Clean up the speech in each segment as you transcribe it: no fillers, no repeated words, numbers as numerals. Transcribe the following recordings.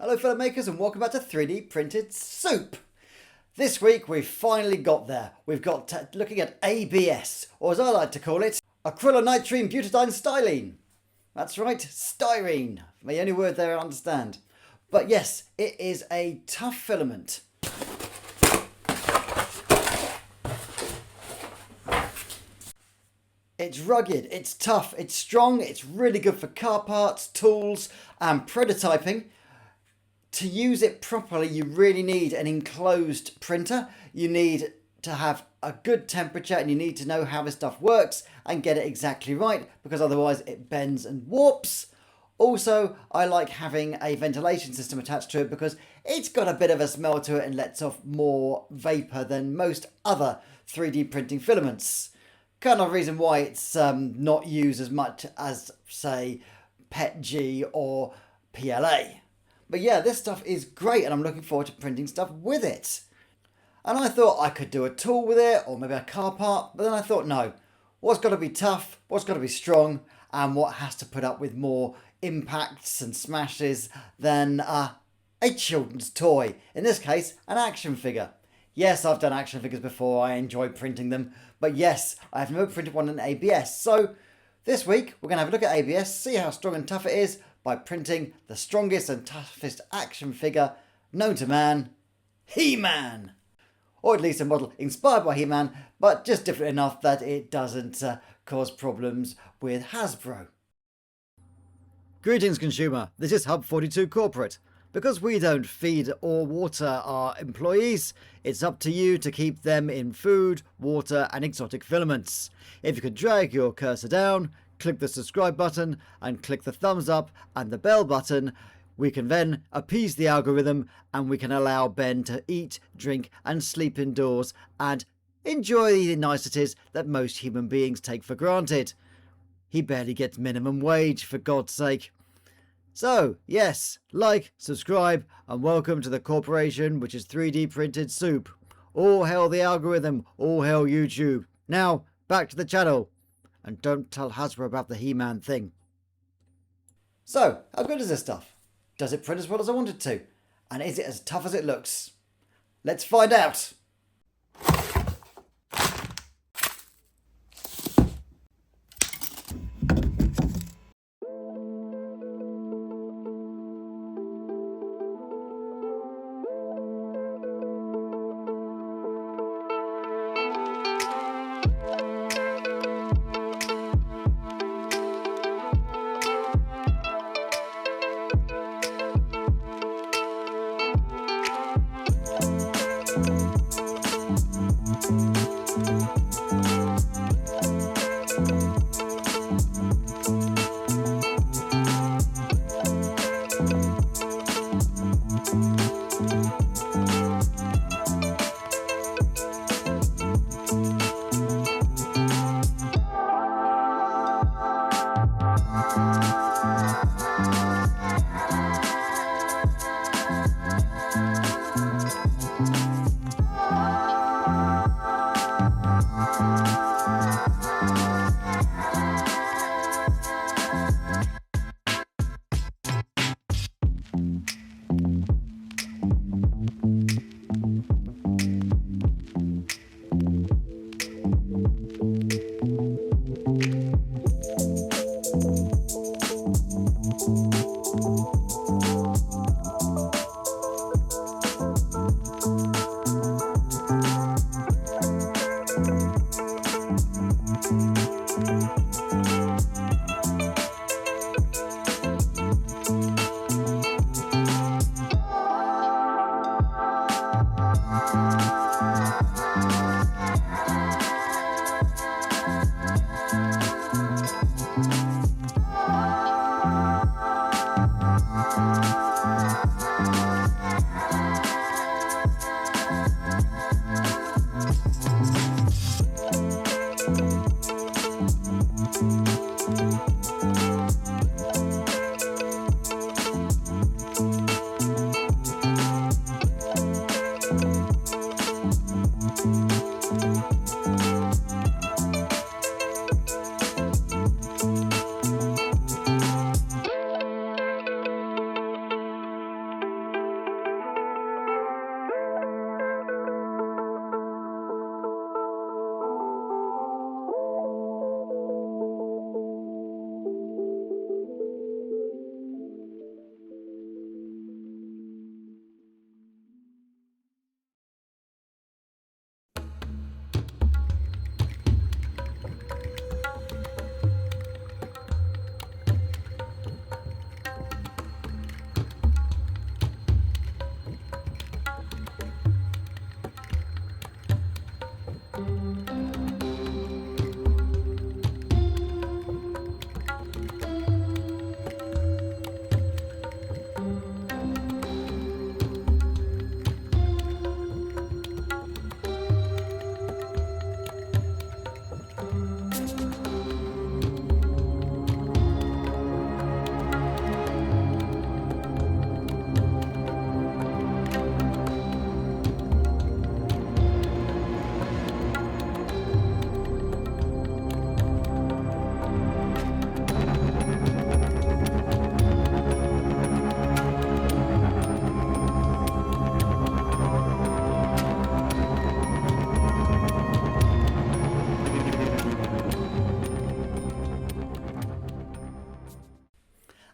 Hello fellow makers and welcome back to 3D Printed Soup. This week we've finally got there. We've got looking at ABS, or as I like to call it, acrylonitrene butadiene styrene. That's right, styrene. The only word there I understand. But yes, it is a tough filament. It's rugged, it's tough, it's strong, it's really good for car parts, tools and prototyping. To use it properly, you really need an enclosed printer. You need to have a good temperature and you need to know how this stuff works and get it exactly right, because otherwise it bends and warps. Also, I like having a ventilation system attached to it because it's got a bit of a smell to it and lets off more vapor than most other 3D printing filaments. Kind of reason why it's not used as much as, say, PETG or PLA. But yeah, this stuff is great and I'm looking forward to printing stuff with it. And I thought I could do a tool with it or maybe a car part, but then I thought no, what's got to be tough, what's got to be strong, and what has to put up with more impacts and smashes than a children's toy. In this case, an action figure. Yes, I've done action figures before, I enjoy printing them, but yes, I have never printed one in ABS. So this week we're going to have a look at ABS, see how strong and tough it is, by printing the strongest and toughest action figure known to man, He-Man. Or at least a model inspired by He-Man, but just different enough that it doesn't cause problems with Hasbro. Greetings consumer, this is Hub 42 Corporate. Because we don't feed or water our employees, it's up to you to keep them in food, water and exotic filaments. If you could drag your cursor down, click the subscribe button and click the thumbs up and the bell button, we can then appease the algorithm and we can allow Ben to eat, drink and sleep indoors and enjoy the niceties that most human beings take for granted. He barely gets minimum wage, for God's sake. So, yes, like, subscribe and welcome to the corporation which is 3D Printed Soup. All hail the algorithm, all hail YouTube. Now, back to the channel. And don't tell Hasbro about the He-Man thing. So, how good is this stuff? Does it print as well as I want it to? And is it as tough as it looks? Let's find out!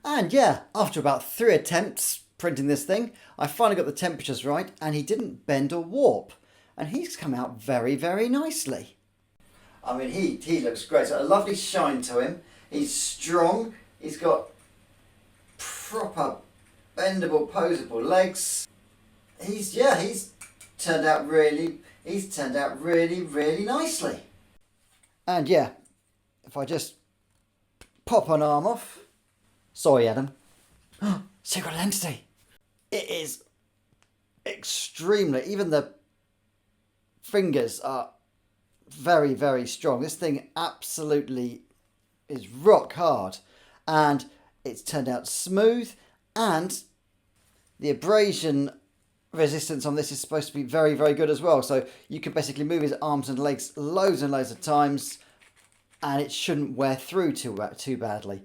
And yeah, after about 3 attempts printing this thing, I finally got the temperatures right and he didn't bend or warp. And he's come out very, very nicely. I mean, he looks great. He's got a lovely shine to him. He's strong. He's got proper bendable, posable legs. He's turned out really really nicely. And yeah, if I just pop an arm off. Sorry, Adam. Secret identity. It is extremely, even the fingers are very, very strong. This thing absolutely is rock hard, and it's turned out smooth, and the abrasion resistance on this is supposed to be very, very good as well. So you can basically move his arms and legs loads and loads of times and it shouldn't wear through too badly.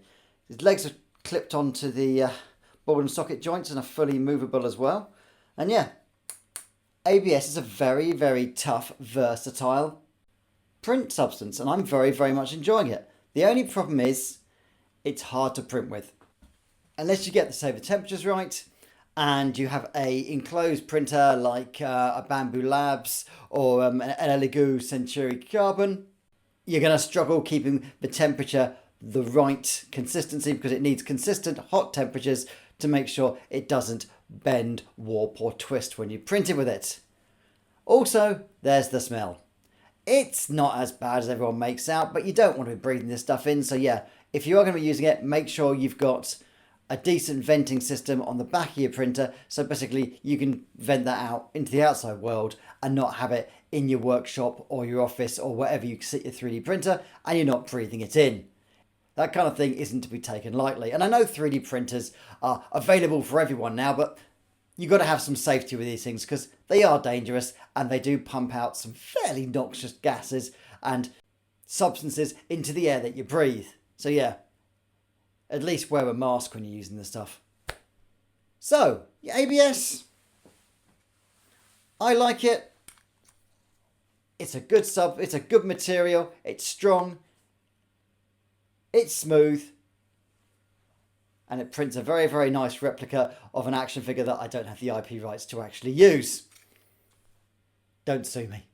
His legs are clipped onto the ball and socket joints and are fully movable as well. And yeah, ABS is a very, very tough, versatile print substance, and I'm very, very much enjoying it. The only problem is it's hard to print with. Unless you get the saver temperatures right and you have a enclosed printer like a Bamboo Labs or an Elegoo Century Carbon, you're going to struggle keeping the temperature the right consistency because it needs consistent hot temperatures to make sure it doesn't bend, warp or twist when you print it with it. Also, there's the smell. It's not as bad as everyone makes out, but you don't want to be breathing this stuff in. So yeah, if you are going to be using it, make sure you've got a decent venting system on the back of your printer. So basically you can vent that out into the outside world and not have it in your workshop or your office or wherever you sit your 3D printer and you're not breathing it in. That kind of thing isn't to be taken lightly. And I know 3D printers are available for everyone now, but you've got to have some safety with these things because they are dangerous and they do pump out some fairly noxious gases and substances into the air that you breathe. So yeah, at least wear a mask when you're using this stuff. So, your ABS, I like it. It's a good it's a good material, it's strong, it's smooth, and it prints a very, very nice replica of an action figure that I don't have the IP rights to actually use. Don't sue me.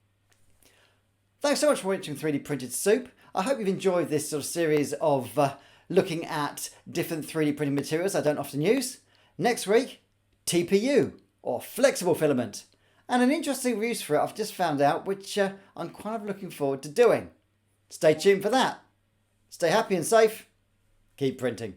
Thanks so much for watching 3D Printed Soup. I hope you've enjoyed this sort of series of looking at different 3D printing materials I don't often use. Next week, TPU, or flexible filament. And an interesting use for it I've just found out, which I'm kind of looking forward to doing. Stay tuned for that. Stay happy and safe. Keep printing.